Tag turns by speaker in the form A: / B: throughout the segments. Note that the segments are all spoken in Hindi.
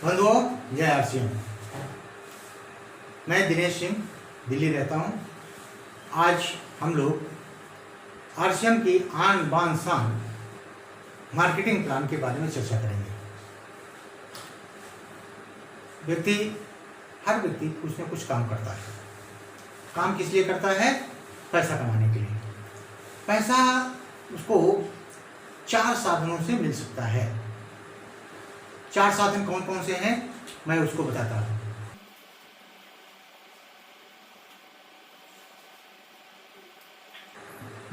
A: बंधुओं, जय आरसीएम। मैं दिनेश सिंह दिल्ली रहता हूं। आज हम लोग आरसीएम की आन बान शान मार्केटिंग प्लान के बारे में चर्चा करेंगे। हर व्यक्ति कुछ न कुछ काम करता है। काम किस लिए करता है? पैसा कमाने के लिए। पैसा उसको 4 साधनों से मिल सकता है। 4 साधन कौन कौन से हैं मैं उसको बताता हूं।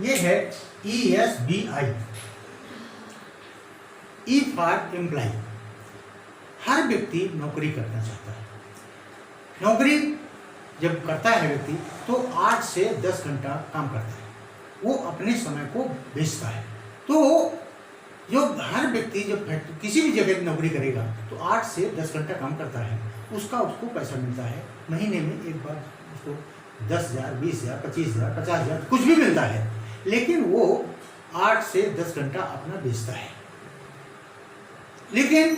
A: ये है ESBI, E फॉर एम्प्लॉय। हर व्यक्ति नौकरी करना चाहता है। नौकरी जब करता है व्यक्ति तो 8 से 10 घंटा काम करता है। वो अपने समय को बेचता है। तो जो हर व्यक्ति जब किसी भी जगह नौकरी करेगा तो 8 से 10 घंटा काम करता है, उसको पैसा मिलता है। महीने में एक बार उसको 10,000, 20,000, 25,000, 50,000 कुछ भी मिलता है, लेकिन वो 8 से 10 घंटा अपना बेचता है। लेकिन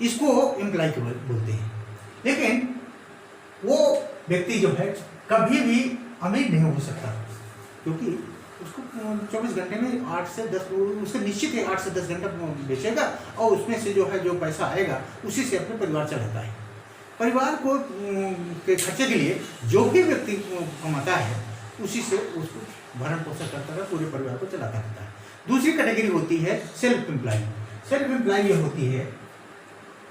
A: इसको एम्प्लॉय बोलते हैं। लेकिन वो व्यक्ति जो है कभी भी अमीर नहीं हो सकता, क्योंकि उसको 24 घंटे में 8 से 10, उसका निश्चित है 8 से 10 घंटा बेचेगा और उसमें से जो है जो पैसा आएगा उसी से अपने परिवार चलाता है। परिवार को के खर्चे के लिए जो भी व्यक्ति कमाता है उसी से उसको भरण पोषण करता है, पूरे परिवार को चलाता रहता है। दूसरी कैटेगरी होती है सेल्फ एम्प्लॉय। सेल्फ एम्प्लॉय ये होती है,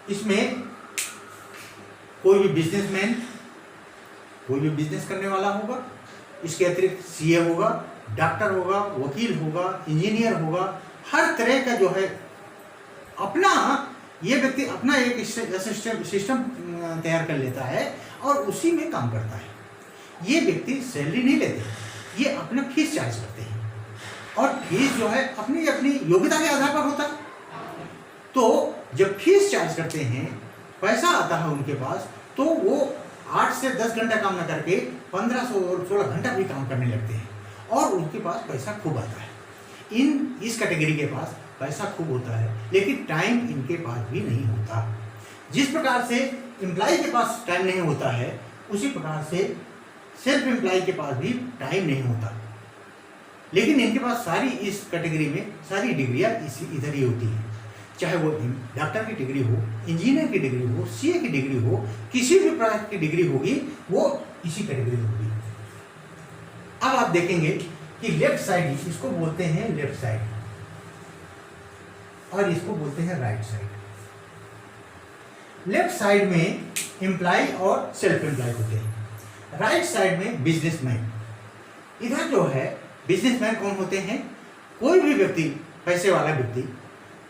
A: इसमें कोई भी बिजनेसमैन, कोई भी बिजनेस करने वाला होगा, इसके अतिरिक्त सीए होगा, डॉक्टर होगा, वकील होगा, इंजीनियर होगा, हर तरह का जो है अपना ये व्यक्ति अपना एक सिस्टम तैयार कर लेता है और उसी में काम करता है। ये व्यक्ति सैलरी नहीं लेते, ये अपना फीस चार्ज करते हैं और फीस जो है अपनी अपनी योग्यता के आधार पर होता है। तो जब फीस चार्ज करते हैं, पैसा आता है उनके पास, तो वो 8 से 10 घंटा काम न करके 15-16 घंटा भी काम करने लगते हैं और उनके पास पैसा खूब आता है। इस कैटेगरी के पास पैसा खूब होता है, लेकिन टाइम इनके पास भी नहीं होता। जिस प्रकार से एम्प्लॉय के पास टाइम नहीं होता है, उसी प्रकार से सेल्फ एम्प्लॉय के पास भी टाइम नहीं होता। लेकिन इनके पास सारी इस कैटेगरी में सारी डिग्रियाँ इधर ही होती हैं, चाहे वो डॉक्टर की डिग्री हो, इंजीनियर की डिग्री हो, सीए की डिग्री हो, किसी भी प्रकार की डिग्री होगी वो इसी कैटेगरी में होगी। अब आप देखेंगे कि लेफ्ट साइड, इसको बोलते हैं लेफ्ट साइड और इसको बोलते हैं राइट साइड। लेफ्ट साइड में एम्प्लॉय और सेल्फ एम्प्लॉय होते हैं। राइट साइड में बिजनेसमैन। इधर जो है बिजनेसमैन कौन होते हैं? कोई भी व्यक्ति, पैसे वाला व्यक्ति,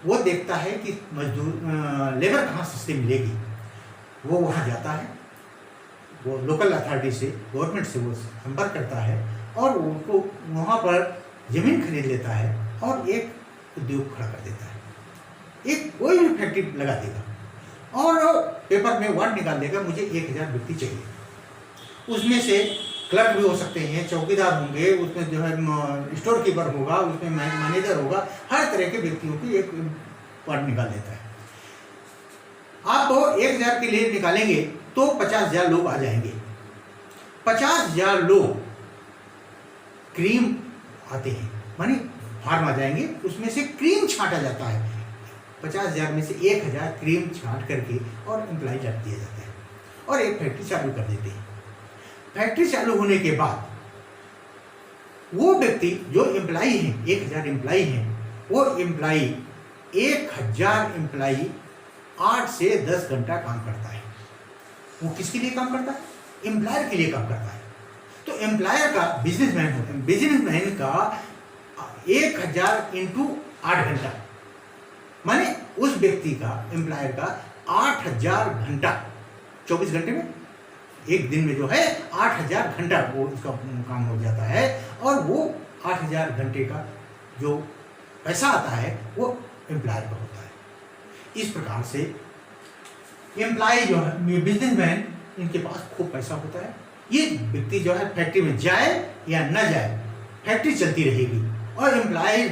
A: वो देखता है कि मजदूर लेबर कहाँ सस्ती मिलेगी, वो वहाँ जाता है, वो लोकल अथॉरिटी से, गवर्नमेंट से वो संपर्क करता है और उनको वहाँ पर ज़मीन खरीद लेता है और एक उद्योग खड़ा कर देता है। एक कोई भी फैक्ट्री लगा देगा और पेपर में वार्ड निकाल देगा, मुझे 1000 व्यक्ति चाहिए। उसमें से क्लर्क भी हो सकते हैं, चौकीदार होंगे, उसमें जो है स्टोर कीपर होगा, उसमें मैनेजर होगा, हर तरह के व्यक्तियों की एक वार्ड निकाल देता है। आप 1000 के लिए निकालेंगे तो 50,000 लोग आ जाएंगे। 50,000 लोग क्रीम आते हैं, माने फार्म आ जाएंगे, उसमें से क्रीम छांटा जाता है। 50,000 में से 1000 क्रीम छांट करके और एम्प्लॉय रख दिया जाता है और एक फैक्ट्री चालू कर देते हैं। फैक्ट्री चालू होने के बाद वो व्यक्ति जो एम्प्लॉय हैं, 1000 एम्प्लॉय हैं, वो एम्प्लॉय 1000 एम्प्लॉय 8 से 10 घंटा काम करता है। वो किसके लिए काम करता है? एम्प्लॉयर के लिए काम करता है। तो एम्प्लॉयर का बिजनेसमैन होता है, बिजनेसमैन का 1000 × 8 घंटा, माने उस व्यक्ति का, एम्प्लॉयर का 8000 घंटा, 24 घंटे में, एक दिन में जो है 8000 घंटा वो उसका काम हो जाता है और वो 8000 घंटे का जो पैसा आता है वो एम्प्लॉयर का होता है। इस प्रकार से एम्प्लॉय जो है, बिजनेसमैन, इनके पास खूब पैसा होता है। ये व्यक्ति जो है फैक्ट्री में जाए या न जाए, फैक्ट्री चलती रहेगी और एम्प्लॉय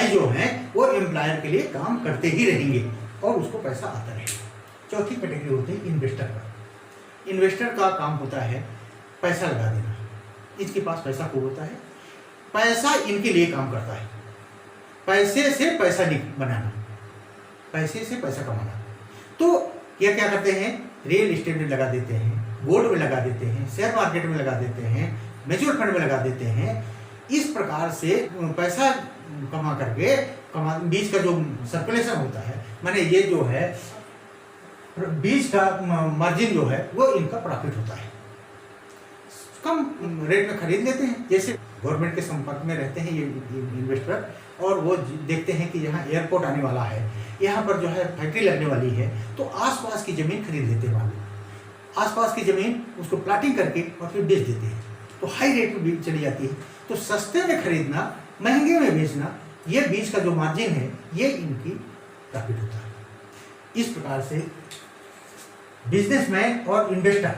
A: जो हैं वो एम्प्लॉयर के लिए काम करते ही रहेंगे और उसको पैसा आता रहेगा। चौथी कैटेगरी होती है इन्वेस्टर का। इन्वेस्टर का काम होता है पैसा लगा देना। इसके पास पैसा खूब होता है, पैसा इनके लिए काम करता है, पैसे से पैसा बनाना, पैसे से पैसा कमाना। तो ये क्या करते हैं, रियल एस्टेट में लगा देते हैं, गोल्ड में लगा देते हैं, शेयर मार्केट में लगा देते हैं, म्यूचुअल फंड में लगा देते हैं। इस प्रकार से पैसा कमा करके बीज का जो सर्कुलेशन होता है, माने ये जो है बीज का मार्जिन जो है वो इनका प्रॉफिट होता है, कम रेट में खरीद लेते हैं। जैसे गवर्नमेंट के संपर्क में रहते हैं ये इन्वेस्टर, और वो देखते हैं कि यहाँ एयरपोर्ट आने वाला है, यहाँ पर जो है फैक्ट्री लगने वाली है, तो आसपास की ज़मीन खरीद लेते हैं वाले, आसपास की ज़मीन उसको प्लाटिंग करके और फिर बेच देते हैं, तो हाई रेट में चली जाती है। तो सस्ते में खरीदना, महंगे में बेचना, ये बीज का जो मार्जिन है ये इनकी प्रॉफिट होता है। इस प्रकार से बिजनेसमैन और इन्वेस्टर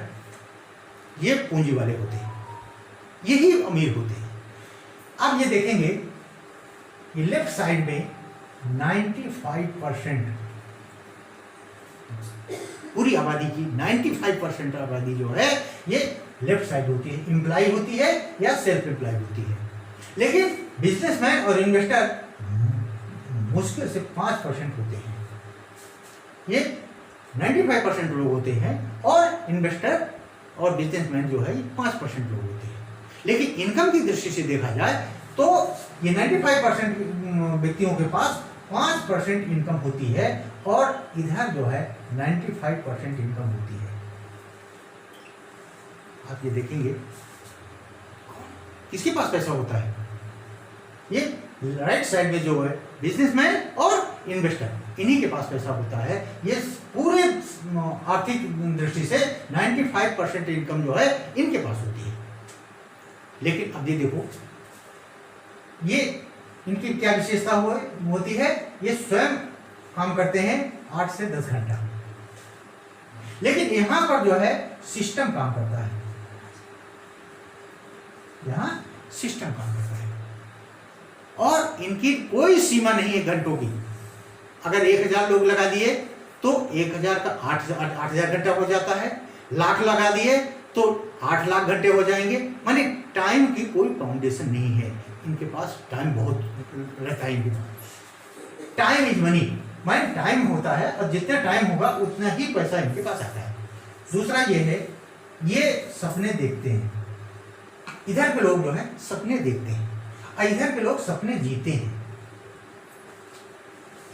A: ये पूंजी वाले होते हैं, यही अमीर होते हैं। अब ये देखेंगे कि लेफ्ट साइड में 95% पूरी आबादी की 95% आबादी जो है ये लेफ्ट साइड होती है, एम्प्लॉय होती है या सेल्फ एम्प्लॉय होती है। लेकिन बिजनेसमैन और इन्वेस्टर मुश्किल से 5% होते हैं। ये 95% लोग होते हैं और इन्वेस्टर और बिजनेसमैन जो है ये 5% लोग होते हैं। लेकिन इनकम की दृष्टि से देखा जाए तो ये 95% व्यक्तियों के पास 5% इनकम होती है और इधर जो है 95% इनकम होती है। आप ये देखेंगे किसके पास पैसा होता है, ये राइट साइड में जो है बिजनेसमैन और इन्वेस्टर, इन्हीं के पास पैसा होता है। ये पूरे आर्थिक दृष्टि से 95% इनकम जो है इनके पास होती है। लेकिन अब ये देखो, ये इनकी क्या विशेषता होती है, ये स्वयं काम करते हैं 8 से 10 घंटा, लेकिन यहां पर जो है सिस्टम काम करता है, यहां सिस्टम काम करता है और इनकी कोई सीमा नहीं है घंटों की। अगर 1000 लोग लगा दिए तो 1000 का 8000 घंटा हो जाता है, लाख लगा दिए तो 8 लाख घंटे हो जाएंगे। माने टाइम की कोई बाउंडेशन नहीं है इनके पास, टाइम बहुत रहता है इनके पास। टाइम इज मनी, माने टाइम होता है और जितना टाइम होगा उतना ही पैसा इनके पास आता है। दूसरा ये है, ये सपने देखते हैं। इधर के लोग जो है सपने देखते हैं और इधर के लोग सपने जीते हैं।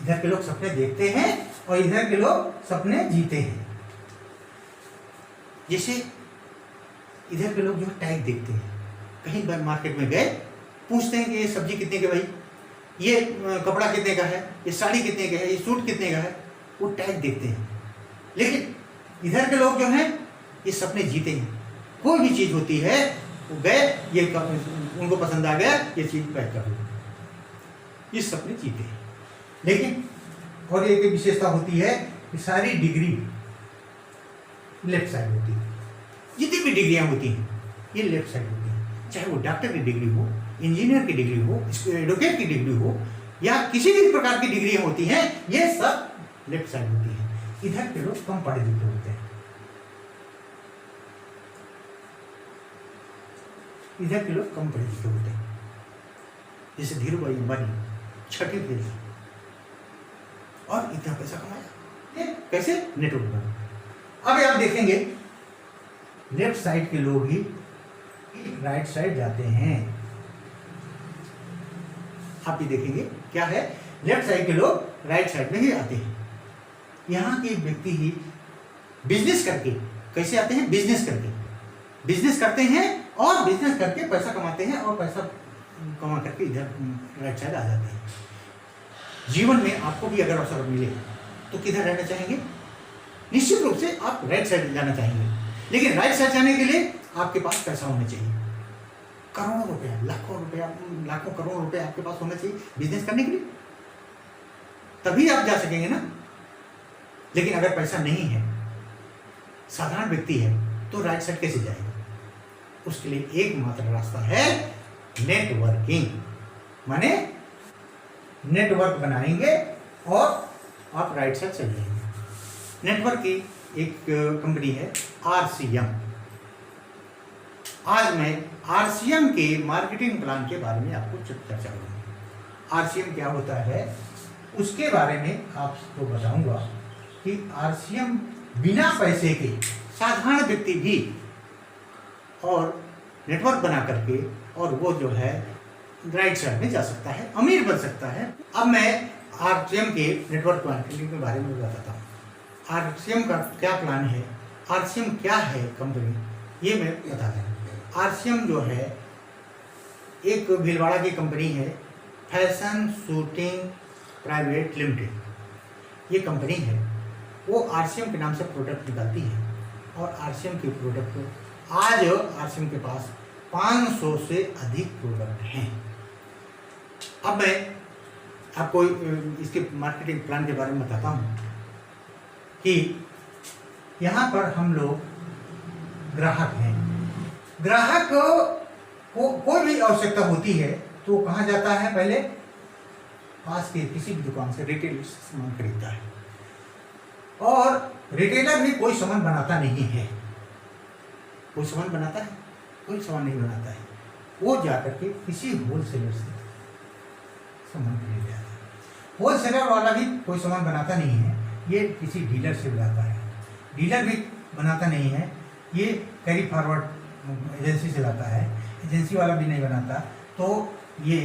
A: इधर के लोग सपने देखते हैं और इधर के लोग सपने जीते हैं। जैसे इधर के लोग जो टैग देखते हैं, कहीं मार्केट में गए पूछते हैं कि ये सब्जी कितने के भाई, ये कपड़ा कितने का है, ये साड़ी कितने का है, ये सूट कितने का है, वो टैग देखते हैं। लेकिन इधर के लोग जो हैं ये सपने जीते हैं। कोई भी चीज़ होती है वो गए, ये उनको पसंद आ गया, ये चीज़ पैक कर लो, ये सपने जीते हैं। लेकिन और एक विशेषता होती है कि सारी डिग्री लेफ्ट साइड होती है। जितनी भी डिग्रियां होती हैं ये लेफ्ट साइड होती हैं, चाहे वो डॉक्टर की डिग्री हो, इंजीनियर की डिग्री हो, एडवोकेट की डिग्री हो या किसी भी प्रकार की डिग्रियां होती हैं, ये सब लेफ्ट साइड होती हैं। इधर के लोग कम पढ़े लिखे होते हैं, इधर के लोग कम पढ़े लिखे होते हैं। जैसे धीरूभाई अंबानी 6वीं फेल और इतना पैसा कमाया, कैसे? नेटवर्क पर। अब आप देखेंगे लेफ्ट साइड के लोग ही राइट साइड जाते हैं। आप ये देखेंगे क्या है, लेफ्ट साइड के लोग राइट साइड में ही आते हैं। यहाँ के व्यक्ति ही बिजनेस करके, कैसे आते हैं? बिजनेस करके, बिजनेस करते हैं और बिजनेस करके पैसा कमाते हैं और पैसा कमा करके इधर राइट साइड आ जाते हैं। जीवन में आपको भी अगर अवसर मिले तो किधर रहना चाहेंगे? निश्चित रूप से आप राइट साइड जाना चाहेंगे, लेकिन राइट साइड जाने के लिए आपके पास पैसा होना चाहिए। करोड़ों रुपया, लाखों रुपया, लाखों करोड़ों रुपया आपके पास होना चाहिए बिजनेस करने के लिए, तभी आप जा सकेंगे ना। लेकिन अगर पैसा नहीं है, साधारण व्यक्ति है, तो राइट साइड कैसे जाएगा? उसके लिए एकमात्र रास्ता है नेटवर्किंग। माने नेटवर्क बनाएंगे और आप राइट साइड चल जाएंगे। नेटवर्क की एक कंपनी है RCM। आज मैं RCM के मार्केटिंग प्लान के बारे में आपको चर्चा करूँगा। RCM क्या होता है उसके बारे में आपको बताऊंगा कि RCM बिना पैसे के साधारण व्यक्ति भी और नेटवर्क बना करके और वो जो है राइट साइड में जा सकता है, अमीर बन सकता है। अब मैं RCM के नेटवर्क मार्केटिंग के बारे में बताता हूँ। RCM का क्या प्लान है, RCM क्या है कंपनी, ये मैं बता दें। RCM जो है एक भीलवाड़ा की कंपनी है, फैशन शूटिंग प्राइवेट लिमिटेड ये कंपनी है। वो RCM के नाम से प्रोडक्ट निकालती है और RCM के प्रोडक्ट आज RCM के पास 500 से अधिक प्रोडक्ट हैं। अब मैं आपको इसके मार्केटिंग प्लान के बारे में बताता हूँ कि यहाँ पर हम लोग ग्राहक हैं। ग्राहक को कोई भी आवश्यकता होती है तो कहाँ जाता है, पहले पास के किसी भी दुकान से रिटेल सामान खरीदता है। और रिटेलर भी कोई सामान बनाता नहीं है, कोई सामान बनाता है, कोई सामान नहीं बनाता है। वो जाकर के किसी होलसेलर से सामान खरीद आता है। होलसेलर वाला भी कोई सामान बनाता नहीं है, ये किसी डीलर से लाता है। डीलर भी बनाता नहीं है, ये कैरी फॉरवर्ड एजेंसी से लाता है। एजेंसी वाला भी नहीं बनाता, तो ये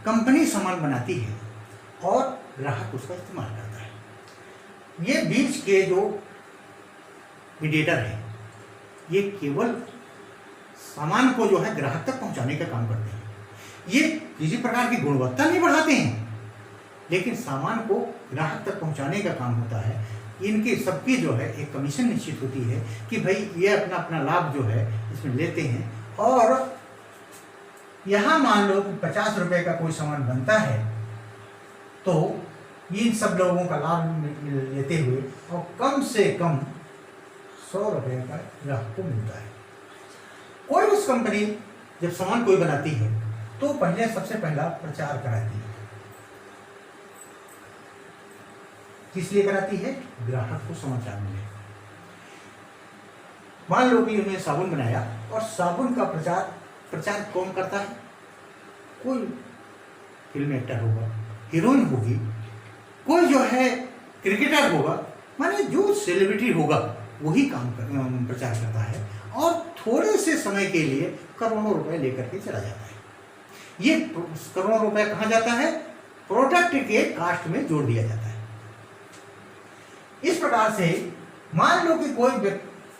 A: कंपनी सामान बनाती है और ग्राहक उसका इस्तेमाल करता है। ये बीच के जो मीडिएटर है ये केवल सामान को जो है ग्राहक तक पहुंचाने का काम करते हैं। ये किसी प्रकार की गुणवत्ता नहीं बढ़ाते हैं, लेकिन सामान को ग्राहक तक पहुंचाने का काम होता है। इनकी सबकी जो है एक कमीशन निश्चित होती है कि भाई ये अपना अपना लाभ जो है इसमें लेते हैं। और यहाँ मान लो कि 50 रुपए का कोई सामान बनता है तो इन सब लोगों का लाभ लेते हुए और कम से कम 100 रुपए का ग्राहक को मिलता है। कोई उस कंपनी जब सामान कोई बनाती है तो पहले सबसे पहला प्रचार कराती है। किस लिए कराती है, ग्राहक को समाचार मिले। मान लो कि उन्होंने साबुन बनाया और साबुन का प्रचार कौन करता है, कोई फिल्म एक्टर होगा, हीरोइन होगी, कोई जो है क्रिकेटर होगा, माने जो सेलिब्रिटी होगा वही प्रचार करता है और थोड़े से समय के लिए करोड़ों रुपए लेकर के चला जाता है। ये करोड़ों रुपए कहाँ जाता है, प्रोडक्ट के कास्ट में जोड़ दिया जाता है। इस प्रकार से मान लो कि कोई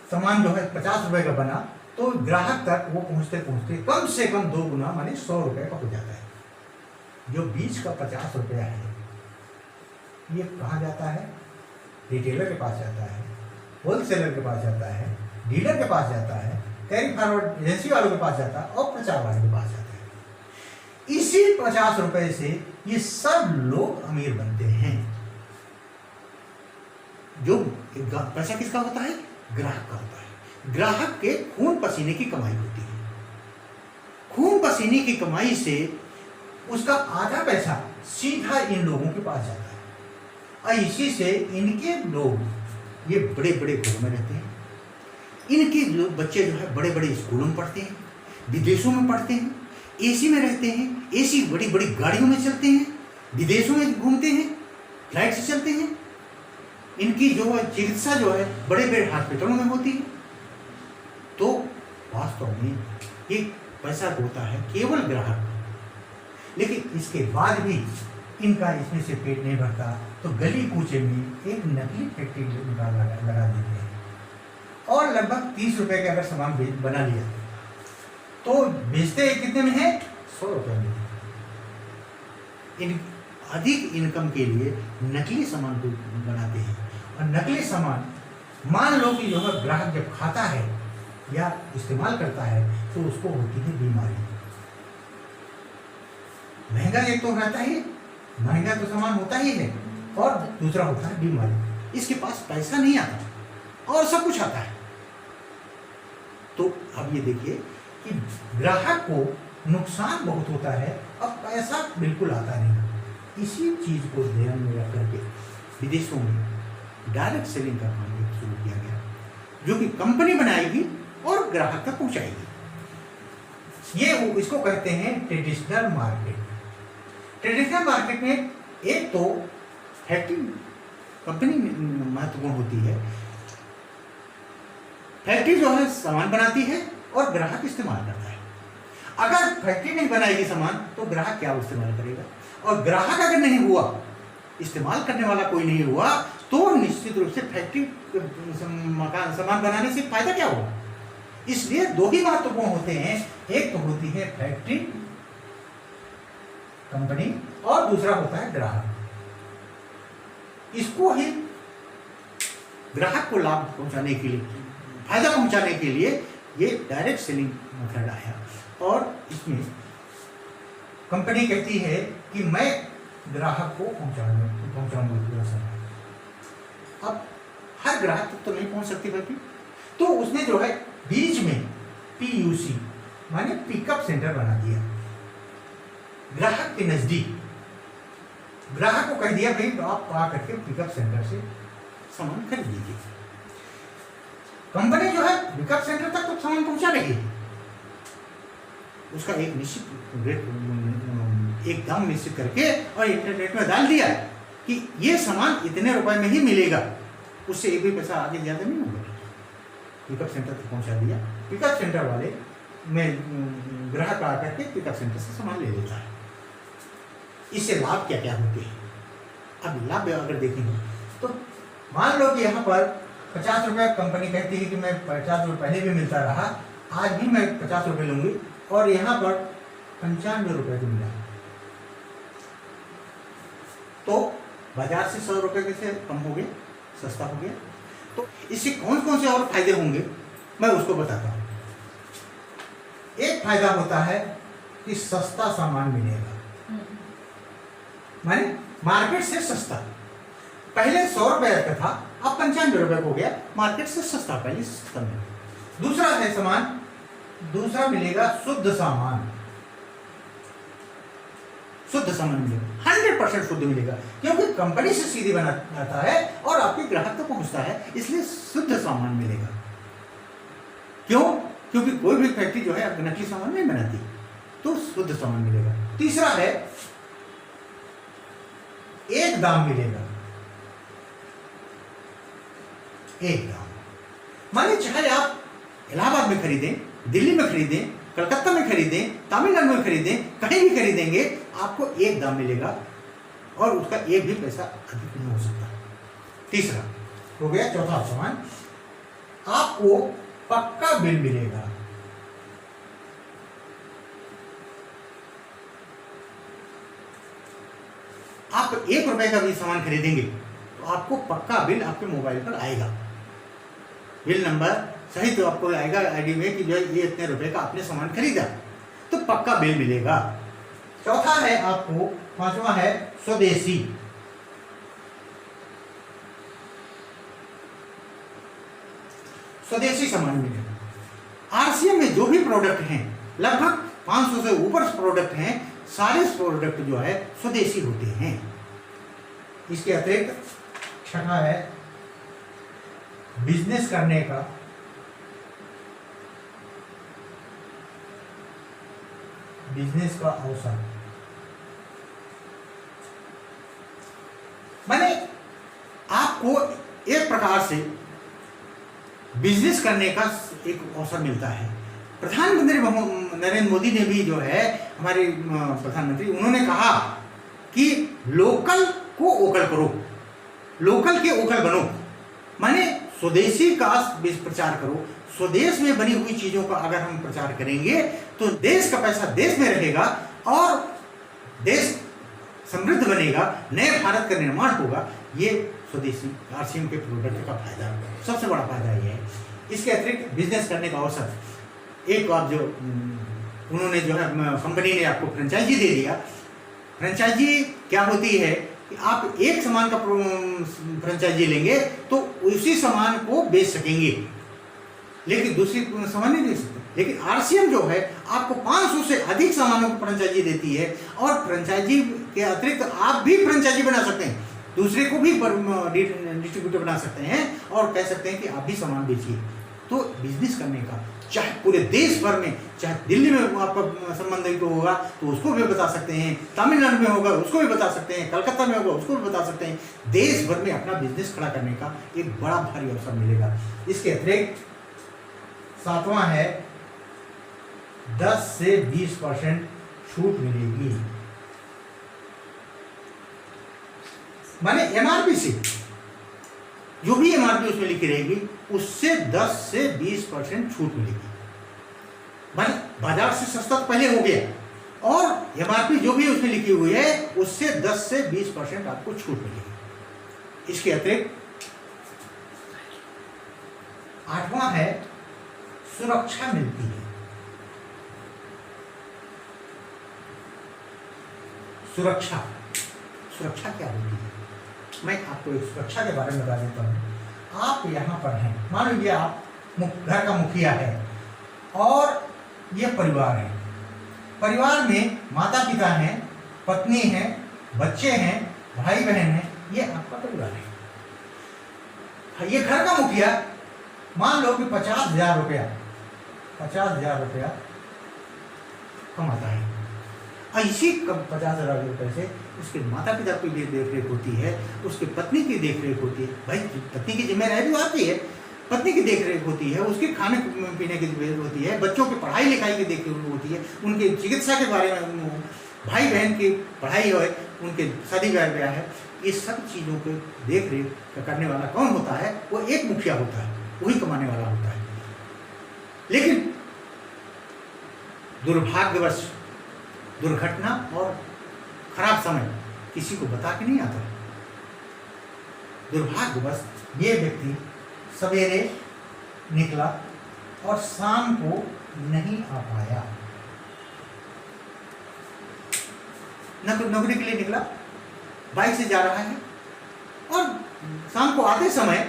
A: सामान जो है 50 रुपए का बना तो ग्राहक तक वो पहुंचते पहुंचते कम से कम 2 गुना माने 100 रुपए का हो जाता है। जो बीच का 50 रुपया है ये कहाँ जाता है, रिटेलर के पास जाता है, होलसेलर के पास जाता है, डीलर के पास जाता है, कैरी फॉरवर्ड एजेंसी वालों के पास जाता है और प्रचार वाले के पास जाता है। इसी 50 रुपए से ये सब लोग अमीर बनते हैं। जो पैसा किसका होता है, ग्राहक का होता है। ग्राहक के खून पसीने की कमाई होती है। खून पसीने की कमाई से उसका आधा पैसा सीधा इन लोगों के पास जाता है और इसी से इनके लोग ये बड़े बड़े घरों में रहते हैं। इनके लोग बच्चे जो है बड़े बड़े स्कूलों में पढ़ते हैं, विदेशों में पढ़ते हैं, एसी में रहते हैं, एसी बड़ी बड़ी गाड़ियों में चलते हैं, विदेशों में घूमते हैं, फ्लाइट से चलते हैं। इनकी जो है चिकित्सा जो है बड़े बड़े हॉस्पिटलों में होती है। तो वास्तव में ये पैसा होता है केवल ग्राहक का, लेकिन इसके बाद भी इनका इसमें से पेट नहीं भरता तो गली कूचे में एक नकली फैक्ट्री लगा देते हैं और लगभग 30 रुपए का अगर सामान बना लिया तो बेचते कितने में है, 100 रुपए में। इन अधिक इनकम के लिए नकली सामान को बनाते हैं और नकली सामान मान लो कि जो है ग्राहक जब खाता है या इस्तेमाल करता है तो उसको होती है बीमारी। महंगा एक तो रहता ही, महंगा तो सामान होता ही है और दूसरा होता है बीमारी। इसके पास पैसा नहीं आता और सब कुछ आता है। तो अब ये देखिए कि ग्राहक को नुकसान बहुत होता है, अब पैसा बिल्कुल आता नहीं। इसी चीज को ध्यान में रख करके विदेशों में डायरेक्ट सेलिंग का काम शुरू किया गया, जो कि कंपनी बनाएगी और ग्राहक तक पहुंचाएगी। ये इसको कहते हैं ट्रेडिशनल मार्केट। ट्रेडिशनल मार्केट में एक तो फैक्ट्री कंपनी महत्वपूर्ण होती है। फैक्ट्री जो है सामान बनाती है और ग्राहक इस्तेमाल करता है। अगर फैक्ट्री नहीं बनाएगी सामान तो ग्राहक क्या इस्तेमाल करेगा, और ग्राहक अगर नहीं हुआ, इस्तेमाल करने वाला कोई नहीं हुआ, तो निश्चित रूप से फैक्ट्री मकान सामान बनाने से फायदा क्या होगा। इसलिए दो ही महत्वपूर्ण होते हैं, एक तो होती है फैक्ट्री कंपनी और दूसरा होता है ग्राहक। इसको ही ग्राहक को लाभ पहुंचाने के लिए, फायदा पहुंचाने के लिए ये डायरेक्ट सेलिंग मेथड आया, और इसमें कंपनी कहती है कि मैं ग्राहक को पहुंचाऊंगा सामान। अब हर ग्राहक तक तो नहीं पहुंच सकती फैक्ट्री, तो उसने जो है बीच में PUC माने पिकअप सेंटर बना दिया ग्राहक के नजदीक। ग्राहक को कह दिया भाई आप आ करके पिकअप सेंटर से सामान खरीद लीजिए। कंपनी जो है पिकअप सेंटर तक तो सामान पहुंचा रही है, उसका एक निश्चित रेट, एक दाम निश्चित करके और इंटरनेट में डाल दिया कि ये सामान इतने रुपए में ही मिलेगा, उससे एक भी पैसा आगे ज्यादा नहीं होगा। पिकअप सेंटर तक पहुंचा दिया, पिकअप सेंटर वाले में ग्राहक आकर के पिकअप सेंटर से सामान ले लेता है। इससे लाभ क्या क्या होते हैं, अब लाभ अगर देखेंगे तो मान लो कि यहाँ पर 50 रुपये कंपनी कहती है कि मैं 50 रुपये पहले भी मिलता रहा, आज भी मैं 50 रुपये लूंगी, और यहाँ पर 95 रुपये को मिला, तो बाजार से 100 रुपये कैसे कम हो गया, सस्ता हो गया। तो इससे कौन कौन से और फायदे होंगे मैं उसको बताता हूँ। एक फायदा होता है कि सस्ता सामान मिलेगा, माने मार्केट से सस्ता। पहले 100 रुपये का था, अब 95 रुपये हो गया, मार्केट से सस्ता, पहले सस्ता मिलेगा। दूसरा है सामान, दूसरा मिलेगा शुद्ध सामान। शुद्ध सामान मिलेगा, 100% शुद्ध मिलेगा, क्योंकि कंपनी से सीधे बनाता है और आपके ग्राहक तक पहुंचता है, इसलिए शुद्ध सामान मिलेगा। क्यों? क्योंकि कोई भी फैक्ट्री जो है नकली सामान नहीं बनाती, तो शुद्ध सामान मिलेगा। तीसरा है एक दाम मिलेगा, एक दाम, माने चाहे आप इलाहाबाद में खरीदें, दिल्ली में खरीदें, कलकत्ता में खरीदें, तमिलनाडु में खरीदें, कहीं भी खरीदेंगे आपको एक दाम मिलेगा और उसका एक भी पैसा अधिक नहीं हो सकता। तीसरा हो गया। चौथा सामान, आपको पक्का बिल मिलेगा। आप 1 रुपए का भी सामान खरीदेंगे तो आपको पक्का बिल आपके मोबाइल पर आएगा, बिल नंबर सही तो आपको आएगा आईडी में कि जो ये इतने रुपए का आपने सामान खरीदा, तो पक्का बिल मिलेगा। चौथा है आपको, पांचवा है स्वदेशी। स्वदेशी सामान मिलेगा। RCM में जो भी प्रोडक्ट हैं, लगभग 500 से ऊपर प्रोडक्ट हैं, सारे प्रोडक्ट जो है स्वदेशी होते हैं। इसके अतिरिक्त छठा है बिजनेस करने का अवसर। माने आपको एक प्रकार से बिजनेस करने का एक अवसर मिलता है। प्रधानमंत्री नरेंद्र मोदी ने भी जो है, हमारे प्रधानमंत्री, उन्होंने कहा कि लोकल को ओकल करो, लोकल के ओकल बनो, माने स्वदेशी का प्रचार करो। स्वदेश में बनी हुई चीजों का अगर हम प्रचार करेंगे तो देश का पैसा देश में रहेगा और देश समृद्ध बनेगा, नए भारत का निर्माण होगा। ये स्वदेशी RCM के प्रोडक्ट का फायदा, सबसे बड़ा फायदा ये है। इसके अतिरिक्त बिजनेस करने का अवसर, एक बात जो उन्होंने जो है कंपनी ने आपको फ्रेंचाइजी दे दिया। फ्रेंचाइजी क्या होती है कि आप एक सामान का फ्रेंचाइजी लेंगे तो उसी सामान को बेच सकेंगे, लेकिन दूसरी सामान नहीं दे सकते। लेकिन आरसीएम जो है आपको 500 से अधिक सामानों को फ्रेंचाइजी देती है, और फ्रेंचाइजी के अतिरिक्त आप भी फ्रेंचाइजी बना सकते हैं, दूसरे को भी डिस्ट्रीब्यूटर बना सकते हैं और कह सकते हैं कि आप भी सामान बेचिए। तो बिजनेस करने का, चाहे पूरे देश भर में, चाहे दिल्ली में आपका संबंधित होगा तो उसको भी बता सकते हैं, तमिलनाडु में होगा उसको भी बता सकते हैं, कलकत्ता में होगा उसको भी बता सकते हैं। देश भर में अपना बिजनेस खड़ा करने का एक बड़ा भारी अवसर मिलेगा। इसके अतिरिक्त 7वां है 10 से 20% छूट मिलेगी, माने एमआरपी से, जो भी एमआरपी उसमें लिखी रहेगी उससे 10 से 20% छूट मिलेगी। माने बाजार से सस्ता तो पहले हो गया, और एमआरपी जो भी उसमें लिखी हुई है उससे 10 से 20% आपको छूट मिलेगी। इसके अतिरिक्त 8वां है सुरक्षा मिलती है। सुरक्षा, सुरक्षा क्या होती है? मैं आपको एक सुरक्षा के बारे में बता देता हूँ। आप यहाँ पर हैं, मान लीजिए आप घर का मुखिया है और ये परिवार है। परिवार में माता पिता हैं, पत्नी है, बच्चे हैं, भाई बहन हैं, ये आपका परिवार है। ये घर का मुखिया मान लो कि 50,000 रुपया कमाता है, और इसी 50,000 रुपये से उसके माता पिता की भी देख रेख होती है, उसके पत्नी की देख रेख होती है। भाई पत्नी की जिम्मेदारी तो आती है, पत्नी की देख रेख होती है, उसके खाने पीने की देख होती है, बच्चों की पढ़ाई लिखाई की देख रेख होती है, उनके चिकित्सा के बारे में, भाई बहन की पढ़ाई है, उनके शादी ब्याह है, ये सब चीज़ों के देख रेख करने वाला कौन होता है? वो एक मुखिया होता है, वही कमाने वाला होता है। लेकिन दुर्भाग्यवश दुर्घटना और खराब समय किसी को बता के नहीं आता। दुर्भाग्यवश ये व्यक्ति सवेरे निकला और शाम को नहीं आ पाया, नौकरी के लिए निकला, बाइक से जा रहा है, और शाम को आते समय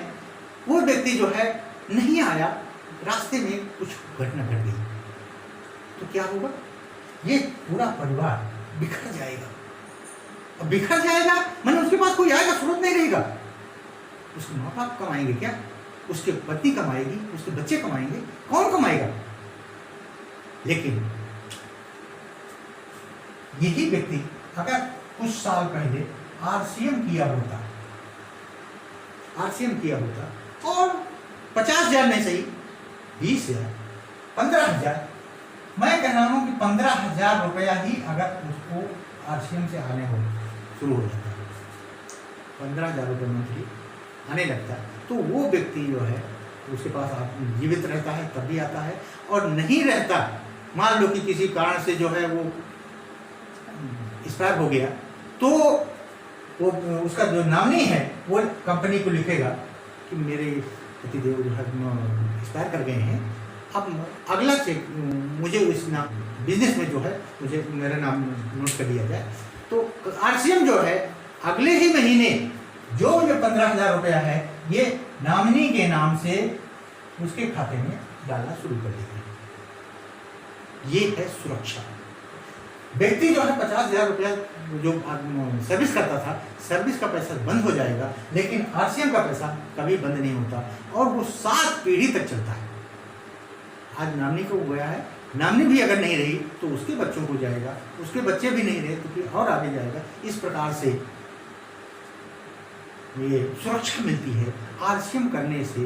A: वो व्यक्ति जो है नहीं आया, रास्ते में कुछ घटना घट गई, तो क्या होगा? ये पूरा परिवार बिखर जाएगा। अब बिखर जाएगा मतलब उसके पास कोई आएगा, स्रोत नहीं रहेगा। उसके माँ बाप कमाएंगे क्या? उसके पत्नी कमाएगी, उसके बच्चे कमाएंगे, कौन कमाएगा? लेकिन यही व्यक्ति अगर कुछ साल पहले आरसीएम किया होता और 50,000 नहीं सही, 20,000, 15,000, मैं कह रहा हूं कि 15,000 रुपया ही अगर उसको आरसीएम से आने हो शुरू हो जाता है, 15,000 रुपये मंथली आने लगता है, तो वो व्यक्ति जो है उसके पास जीवित रहता है तब भी आता है, और नहीं रहता, मान लो कि किसी कारण से जो है वो एक्सपायर हो गया, तो वो उसका जो नामनी है वो कंपनी को लिखेगा कि मेरे पतिदेव जो है एक्सपायर कर गए हैं, अब अगला चेक मुझे उस नाम बिजनेस में जो है मुझे मेरा नाम नोट कर दिया जाए। तो आरसीएम जो है अगले ही महीने जो 15,000 रुपया है ये नामिनी के नाम से उसके खाते में डालना शुरू कर देगा। ये है सुरक्षा। व्यक्ति जो है 50,000 रुपया जो सर्विस करता था, सर्विस का पैसा बंद हो जाएगा, लेकिन आरसीएम का पैसा कभी बंद नहीं होता और वो 7 पीढ़ी तक चलता है। आज नामनी को गया है, नामनी भी अगर नहीं रही तो उसके बच्चों को जाएगा, उसके बच्चे भी नहीं रहे तो फिर और आगे जाएगा। इस प्रकार से ये सुरक्षा मिलती है। आरसीएम करने से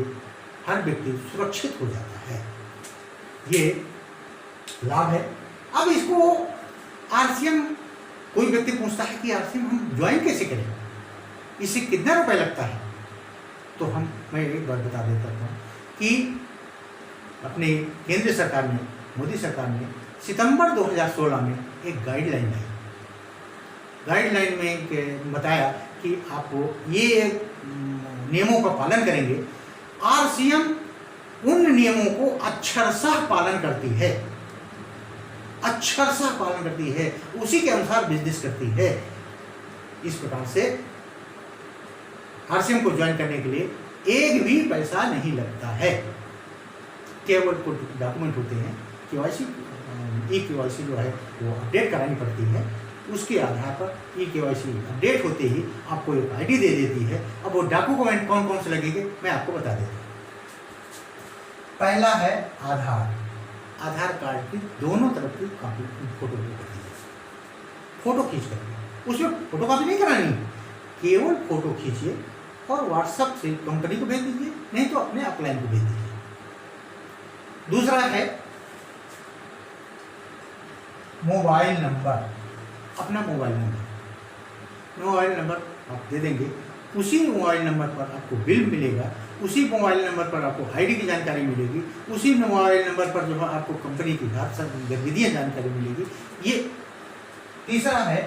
A: हर व्यक्ति सुरक्षित हो जाता है, ये लाभ है। अब इसको आरसीएम, कोई व्यक्ति पूछता है कि आरसीएम हम ज्वाइन कैसे करें, इससे कितना रुपए लगता है, तो मैं एक बात बता देता हूँ कि अपने केंद्र सरकार ने, मोदी सरकार ने सितंबर 2016 में एक गाइडलाइन लाई। गाइडलाइन में बताया कि आपको ये नियमों का पालन करेंगे। आरसीएम उन नियमों को अक्षरशः पालन करती है, अक्षरशः पालन करती है, उसी के अनुसार बिजनेस करती है। इस प्रकार से आरसीएम को ज्वाइन करने के लिए एक भी पैसा नहीं लगता है, केवल कुछ डॉक्यूमेंट होते हैं KYC e-KYC जो है वो अपडेट करानी पड़ती है। उसके आधार पर e-KYC अपडेट होते ही आपको एक ID दे देती है। अब वो डॉक्यूमेंट कौन कौन से लगेंगे मैं आपको बता देता हूँ। पहला है आधार कार्ड की दोनों तरफ की कॉपी फोटो होती है, फोटो खींच कर, उसमें फोटो कॉपी नहीं करानी, केवल फोटो खींचिए और व्हाट्सएप से कंपनी को भेज दीजिए, नहीं तो अपने अपलाइन को भेज दीजिए। दूसरा है मोबाइल नंबर, अपना मोबाइल नंबर आप दे देंगे, उसी मोबाइल नंबर पर आपको बिल मिलेगा, उसी मोबाइल नंबर पर आपको ID की जानकारी मिलेगी, उसी मोबाइल नंबर पर जो है आपको कंपनी की हर सब गतिविधियाँ जानकारी मिलेगी। ये तीसरा है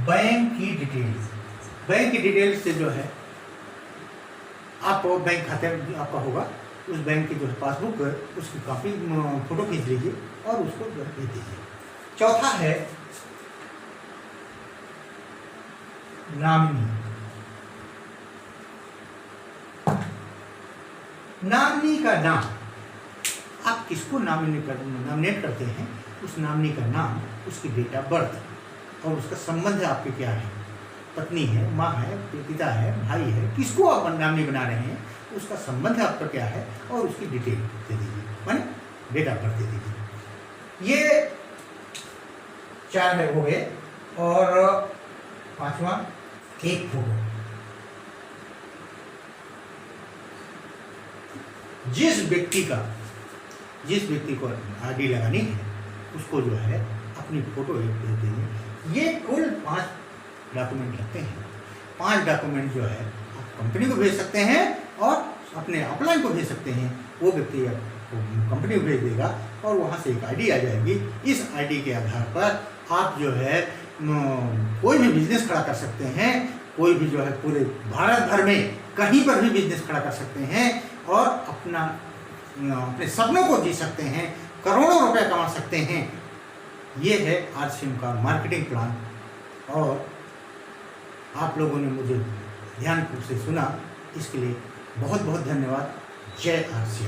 A: बैंक की डिटेल्स। बैंक की डिटेल्स से जो है आपको बैंक खाते आपका होगा, उस बैंक की जो है पासबुक है उसकी कॉपी फोटो खींच लीजिए और उसको भेज दीजिए। चौथा है नॉमिनी। नॉमिनी का नाम, आप किसको नॉमिनेट करते हैं, उस नॉमिनी का नाम, उसकी डेट ऑफ बर्थ और उसका संबंध आपके क्या है, पत्नी है, माँ है, पिता है, भाई है, किसको आप नॉमिनी बना रहे हैं, उसका संबंध आपका क्या है और उसकी डिटेल दे दीजिए, माने डेट ऑफ बर्थ दे दीजिए। ये 4 है हो गए। और 5वां एक फोटो। जिस व्यक्ति को ID लगानी है उसको जो है अपनी फोटो एक भेज देंगे। ये कुल 5 डॉक्यूमेंट लगते हैं। 5 डॉक्यूमेंट जो है आप कंपनी को भेज सकते हैं और अपने अपलाइन को भेज सकते हैं। वो व्यक्ति कंपनी को भेज देगा और वहाँ से एक ID आ जाएगी। इस ID के आधार पर आप जो है कोई भी बिजनेस खड़ा कर सकते हैं, कोई भी जो है पूरे भारत भर में कहीं पर भी बिजनेस खड़ा कर सकते हैं और अपने सपनों को जी सकते हैं, करोड़ों रुपए कमा सकते हैं। ये है RCM का मार्केटिंग प्लान और आप लोगों ने मुझे ध्यानपूर्वक से सुना, इसके लिए बहुत बहुत धन्यवाद। जय RCM।